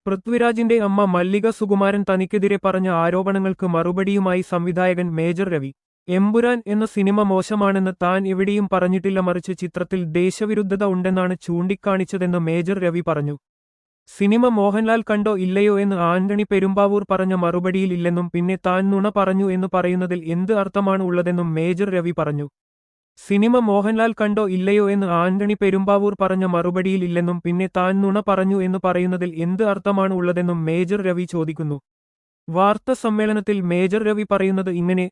പൃഥ്വിരാജിന്റെ അമ്മ മല്ലിക സുകുമാരൻ തനിക്കെതിരെ പറഞ്ഞ ആരോപണങ്ങൾക്ക് മറുപടിയുമായി സംവിധായകൻ മേജർ രവി. എമ്പുരാൻ എന്ന സിനിമ മോശമാണെന്ന് താൻ എവിടെയും പറഞ്ഞിട്ടില്ല, മറിച്ച് ചിത്രത്തിൽ ദേശവിരുദ്ധത ഉണ്ടെന്നാണ് ചൂണ്ടിക്കാണിച്ചതെന്ന് മേജർ രവി പറഞ്ഞു. സിനിമ മോഹൻലാൽ കണ്ടോ ഇല്ലയോ എന്ന് ആന്റണി പെരുമ്പാവൂർ പറഞ്ഞ മറുപടിയിൽ ഇല്ലെന്നും പിന്നെ താൻ നുണ പറഞ്ഞു എന്ന് പറയുന്നതിൽ എന്ത് അർത്ഥമാണ് ഉള്ളതെന്നും മേജർ രവി പറഞ്ഞു. സിനിമ മോഹൻലാൽ കണ്ടോ ഇല്ലയോ എന്ന് ആന്റണി പെരുമ്പാവൂർ പറഞ്ഞ മറുപടിയിൽ ഇല്ലെന്നും പിന്നെ താൻ നുണ പറഞ്ഞു എന്ന് പറയുന്നതിൽ എന്ത് അർത്ഥമാണ് ഉള്ളതെന്നും മേജർ രവി ചോദിക്കുന്നു. വാർത്താ സമ്മേളനത്തിൽ മേജർ രവി പറയുന്നത് ഇങ്ങനെ: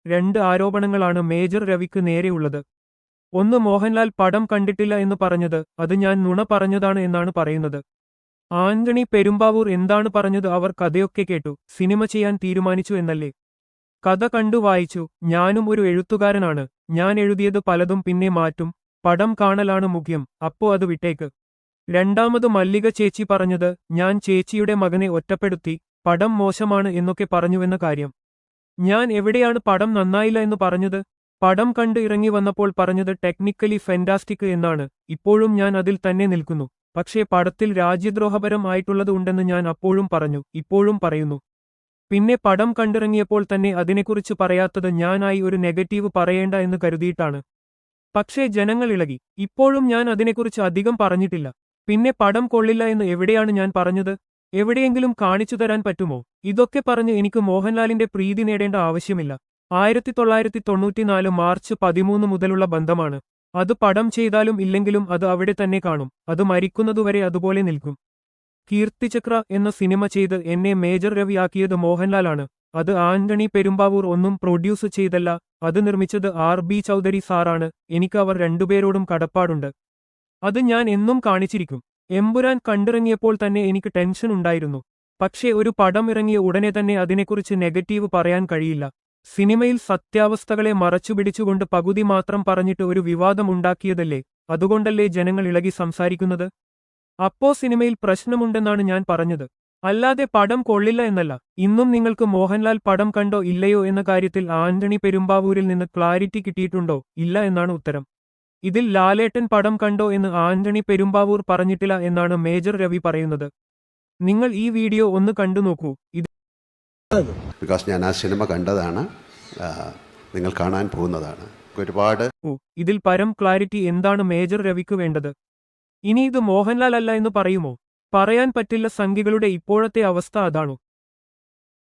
രണ്ട് ആരോപണങ്ങളാണ് മേജർ രവിക്ക് നേരെയുള്ളത്. ഒന്ന്, മോഹൻലാൽ പടം കണ്ടിട്ടില്ല എന്ന് പറഞ്ഞത്, അത് ഞാൻ നുണ പറഞ്ഞതാണ് എന്നാണ് പറയുന്നത്. ആന്റണി പെരുമ്പാവൂർ എന്താണ് പറഞ്ഞത്? അവർ കഥയൊക്കെ കേട്ടു, സിനിമ ചെയ്യാൻ തീരുമാനിച്ചു എന്നല്ലേ? കഥ കണ്ടു വായിച്ചു. ഞാനും ഒരു എഴുത്തുകാരനാണ്, ഞാൻ എഴുതിയത് പലതും പിന്നെ മാറ്റും, പടം കാണലാണ് മുഖ്യം, അപ്പോ അത് വിട്ടേക്ക്. രണ്ടാമത്, മല്ലിക ചേച്ചി പറഞ്ഞത് ഞാൻ ചേച്ചിയുടെ മകനെ ഒറ്റപ്പെടുത്തി, പടം മോശമാണ് എന്നൊക്കെ പറഞ്ഞുവെന്ന കാര്യം. ഞാൻ എവിടെയാണ് പടം നന്നായില്ല എന്ന് പറഞ്ഞത്? പടം കണ്ട് ഇറങ്ങി വന്നപ്പോൾ പറഞ്ഞത് ടെക്നിക്കലി ഫെന്റാസ്റ്റിക് എന്നാണ്. ഇപ്പോഴും ഞാൻ അതിൽ തന്നെ നിൽക്കുന്നു. പക്ഷേ പടത്തിൽ രാജ്യദ്രോഹപരം ആയിട്ടുള്ളത് ഉണ്ടെന്ന് ഞാൻ അപ്പോഴും പറഞ്ഞു, ഇപ്പോഴും പറയുന്നു. പിന്നെ പടം കണ്ടിറങ്ങിയപ്പോൾ തന്നെ അതിനെക്കുറിച്ച് പറയാത്തത് ഞാനായി ഒരു നെഗറ്റീവ് പറയേണ്ട എന്ന് കരുതിയിട്ടാണ്. പക്ഷേ ജനങ്ങൾ ഇളകി. ഇപ്പോഴും ഞാൻ അതിനെക്കുറിച്ച് അധികം പറഞ്ഞിട്ടില്ല. പിന്നെ പടം കൊള്ളില്ല എന്ന് എവിടെയാണ് ഞാൻ പറഞ്ഞത്? എവിടെയെങ്കിലും കാണിച്ചു തരാൻ പറ്റുമോ? ഇതൊക്കെ പറഞ്ഞ് എനിക്ക് മോഹൻലാലിന്റെ പ്രീതി നേടേണ്ട ആവശ്യമില്ല. 1994 മാർച്ച് 13 മുതലുള്ള ബന്ധമാണ്. അത് പടം ചെയ്താലും ഇല്ലെങ്കിലും അത് അവിടെ തന്നെ കാണും. അത് മരിക്കുന്നതുവരെ അതുപോലെ നിൽക്കും. കീർത്തിചക്ര എന്ന സിനിമ ചെയ്ത് എന്നെ മേജർ രവി ആക്കിയത് മോഹൻലാലാണ്. അത് ആന്റണി പെരുമ്പാവൂർ ഒന്നും പ്രൊഡ്യൂസ് ചെയ്തല്ല, അത് നിർമ്മിച്ചത് RB ചൗധരി സാറാണ്. എനിക്ക് അവർ രണ്ടുപേരോടും കടപ്പാടുണ്ട്. അത് ഞാൻ എന്നും കാണിച്ചിരിക്കും. എമ്പുരാൻ കണ്ടിറങ്ങിയപ്പോൾ തന്നെ എനിക്ക് ടെൻഷൻ ഉണ്ടായിരുന്നു. പക്ഷേ ഒരു പടം ഇറങ്ങിയ ഉടനെ തന്നെ അതിനെക്കുറിച്ച് നെഗറ്റീവ് പറയാൻ കഴിയില്ല. സിനിമയിൽ സത്യാവസ്ഥകളെ മറച്ചുപിടിച്ചുകൊണ്ട് പകുതി മാത്രം പറഞ്ഞിട്ട് ഒരു വിവാദം ഉണ്ടാക്കിയതല്ലേ? അതുകൊണ്ടല്ലേ ജനങ്ങൾ ഇളകി സംസാരിക്കുന്നത്? അപ്പോ സിനിമയിൽ പ്രശ്നമുണ്ടെന്നാണ് ഞാൻ പറഞ്ഞത്, അല്ലാതെ പടം കൊള്ളില്ല എന്നല്ല. ഇന്നും നിങ്ങൾക്ക് മോഹൻലാൽ പടം കണ്ടോ ഇല്ലയോ എന്ന കാര്യത്തിൽ ആന്റണി പെരുമ്പാവൂരിൽ നിന്ന് ക്ലാരിറ്റി കിട്ടിയിട്ടുണ്ടോ? ഇല്ല എന്നാണ് ഉത്തരം. ഇതിൽ ലാലേട്ടൻ പടം കണ്ടോ എന്ന് ആന്റണി പെരുമ്പാവൂർ പറഞ്ഞിട്ടില്ല എന്നാണ് മേജർ രവി പറയുന്നത്. നിങ്ങൾ ഈ വീഡിയോ ഒന്ന് കണ്ടു നോക്കൂ. ബിക്കോസ് ഞാൻ ആ സിനിമ കണ്ടതാണ്, നിങ്ങൾ കാണാൻ പോകുന്നതാണ്. ഒരുപാട് ഇതിൽ പരം ക്ലാരിറ്റി എന്താണ് മേജർ രവിക്ക് വേണ്ടത്? ഇനി ഇത് മോഹൻലാൽ അല്ല എന്ന് പറയുമോ? പറയാൻ പറ്റില്ല. സംഘികളുടെ ഇപ്പോഴത്തെ അവസ്ഥ അതാണോ?